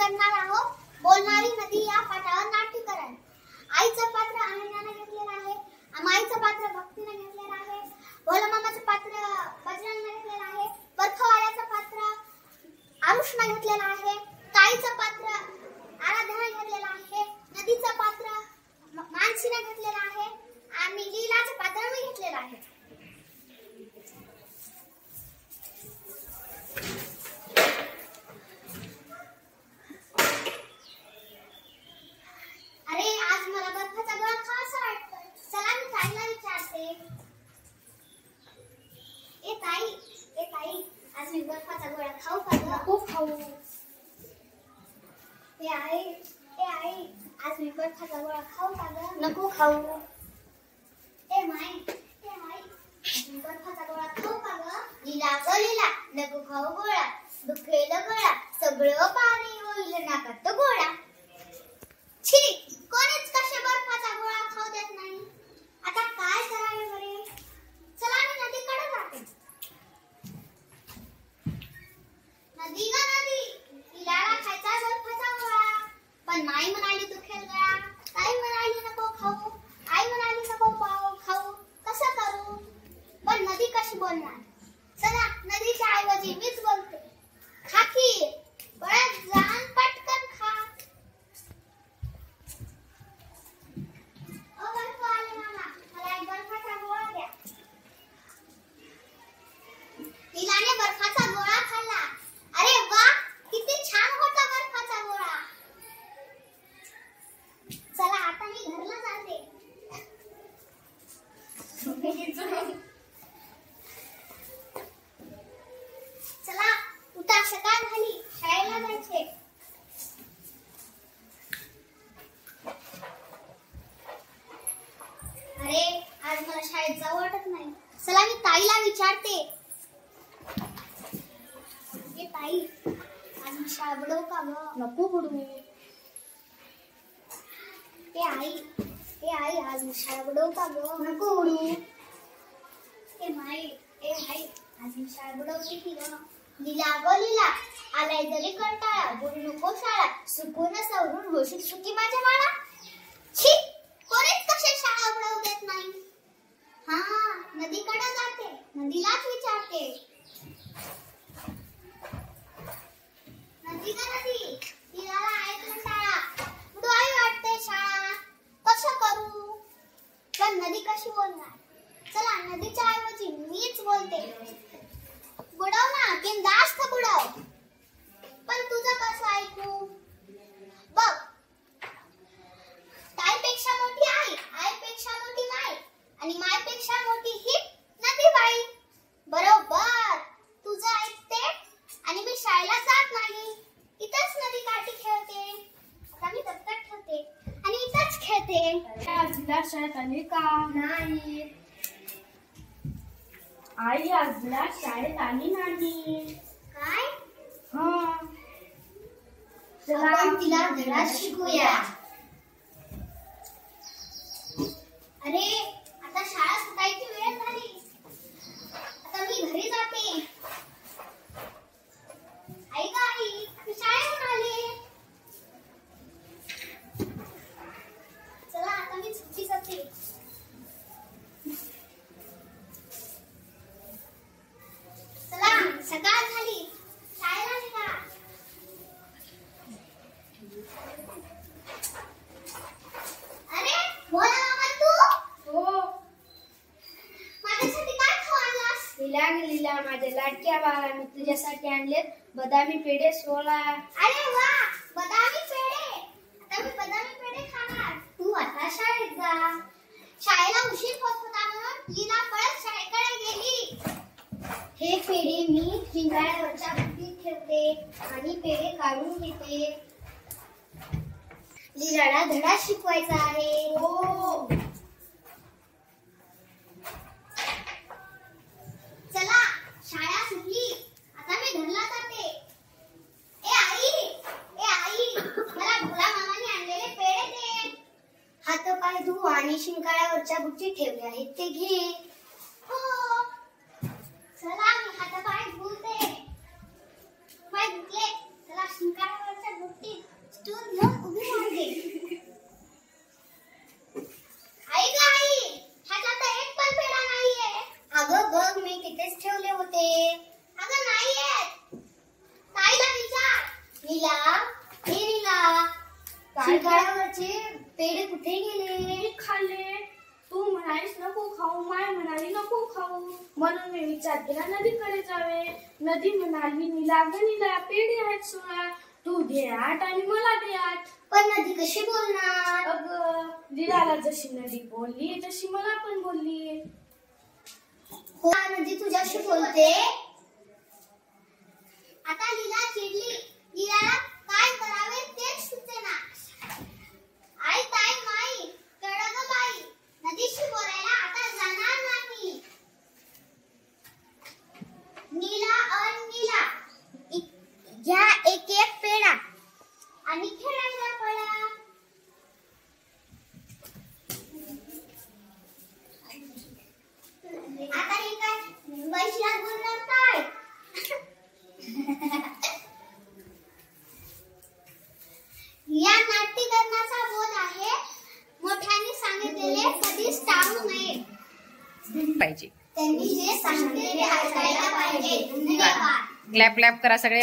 करणार आहोत बोलणारी नदी या पाठावर नाट्यकरण. आईचं पात्र अनन्याने घेतलेलं आहे, माईचं पात्र भक्तीने घेतलेलं आहे, भोलामामाचं पात्र बजरंगने घेतलेलं आहे, बर्फवाल्याचं पात्र आरुषने घेतलेलं आहे, ताईचं पात्र आराधना घेतलेलं आहे, नदीचं पात्र मानसीने घेतलेलं आहे आणि लीलाचं पात्र मी घेतलेलं आहे. अरे आज मला बर्फाचा गोळा खावासा वाटतोय. चला मी ताईला विचारते. ए ताई आज मी बर्फाचा गोळा खाऊ का ग? नको खाऊ. ए आई आज मी बर्फाचा गोळा खाऊ का ग? नको खाऊ. ए माई आज मी बर्फाचा गोळा खाऊ का ग? लीला ग लीला नको खाऊ गोळा, दुखेल गोळा, सगळं पाणी होईल नाकात गोळा. छी, कोणीच कसे बर्फाचा गोळा खाऊ देत नाही. आता काय करावे बरे? चला मी नदीकडे जाते. नदी ग नदी, लीलाला खायचा बर्फाचा गोळा, पण माई म्हणाली दुखेल गळा, ताई म्हणाली नको खाऊ, आई म्हणाली नको खाऊ, कसं करू? पण नदी कशी बोलणार? चला नदीच्या ऐवजी मीच बोलते. खा की, बळच जाण पटकन खा. ओ बर्फवाले मामा, मला एक बर्फाचा गोळा द्या. लीलाने बर्फाचा गोळा खाल्ला. अरे वा, किती छान होता बर्फाचा गोळा. चला आता मी घरला जाते. चला उठा, सकाळ झाली, शाळेला जायचे. अरे आज मला शाळेत जाऊ वाटत नाही. चला मी ताईला विचारते. ए ताई आज मी शाळा बुडवू का ग? नको बुडू. ए आई आज मी शाळा बुडवू का ग? नको बुडू. ए माई आज मी शाळा बुडवते की ग? लीला ग लीला आलाय जरी कंटाळा, बुडू नको शाळा, सुकून सवरून होशील सुखी माझ्या बाळा. छी, कोणीच कसे शाळा बुडवू देत नाही. हा नदीकडे जाते, नदीलाच विचारते. नदी का नदी, लीलाला आहे कंटाळा, बुडवावी वाटते शाळा, कसं करू? पण नदी कशी बोलणार? चला नदीच्या ऐवजी मीच बोलते. बुडव ना, बिनधास्त बुडव. पण तुझं कसं ऐकू? बघ, ताईपेक्षा मोठी आई, आईपेक्षा मोठी माई आणि माईपेक्षा मोठी ही नदी बाई. बरोबर, तुझं ऐकते आणि मी शाळेला जात नाही. इथंच नदी काठी खेळते. आता मी दप्तर ठेवते आणि इथंच खेळते. आज लीला शाळेत आली का? नाही. आई आज लीला शाळेत आली नाही. काय? हा. आपण तिला धडा शिकूया. अरे आता शाळा सुटायची वेळ झाली. आता मी घरी जाते. ऐका आई, मी शाळेतून आले. चला आता मी सुट्टी जाते. चला सकाळ झाली, शाळेला निघा. अरे बोला मामा तू? हो. माझ्यासाठी काय खाऊ आणलास? लीला माझ्या लाडक्या बाळाने तुझ्यासाठी आणलेत बदामी पेढे 16. अरे वा, बदामी पेढे. आता मी बदामी पेढे खाणार. तू आता शाळेत जा. शाळेला उशीर होत होता म्हणून लीला पळत शाळेकडे गेली. हे पेढे मी शिंगाळ्यावरच्या बुट्टीत ठेवते आणि पेढे काढून घेते. लीलाला धडा शिकवायचा आहे. हो. चला शाळा सुटली, आता मी घरला जाते. ए आई मला भोला मामाने आणलेले पेढे दे. हात पाय धु आणि शिंकाळ्यावरच्या बुट्टीत ठेवले आहेत ते घे. हो. चला मी हात पाय धुते. पाय धुतले. चला शिंकाळ्यावरच्या बुट्टीत लीला हे लीला शिकारावरचे पेढे कुठे गेले? खाल्ले. तू म्हणालीस नको खाऊ, माय म्हणाली नको खाऊ, म्हणून मी विचार केला नदीकडे जावे. नदी म्हणाली नीला ग नीला पेढे आहेत 16, तू घे 8 आणि मला दे 8. पण नदी कशी बोलणार? अगं लीलाला जशी नदी बोलली तशी मला पण बोलली. हो नदी तुझ्याशी बोलते. आता लीला चिडली. लीलाला काय करावे तेच सुचेना. आई ताई माई कळलं ग बाई, नदीशी बोलायला आता जाणार नाही. नीला अन नीला घ्या एक एक पेढा आणि खेळायला पळा. आता हे काय वैशाख बोलणार काय? या नाट्यकरणाचा बोध आहे मोठ्यांनी सांगितलेले कधीच टाळू नये पाहिजे. त्यांनी जे सांगितले ते ऐकायला पाहिजे. धन्यवाद. क्लॅप क्लॅप करा सगळे.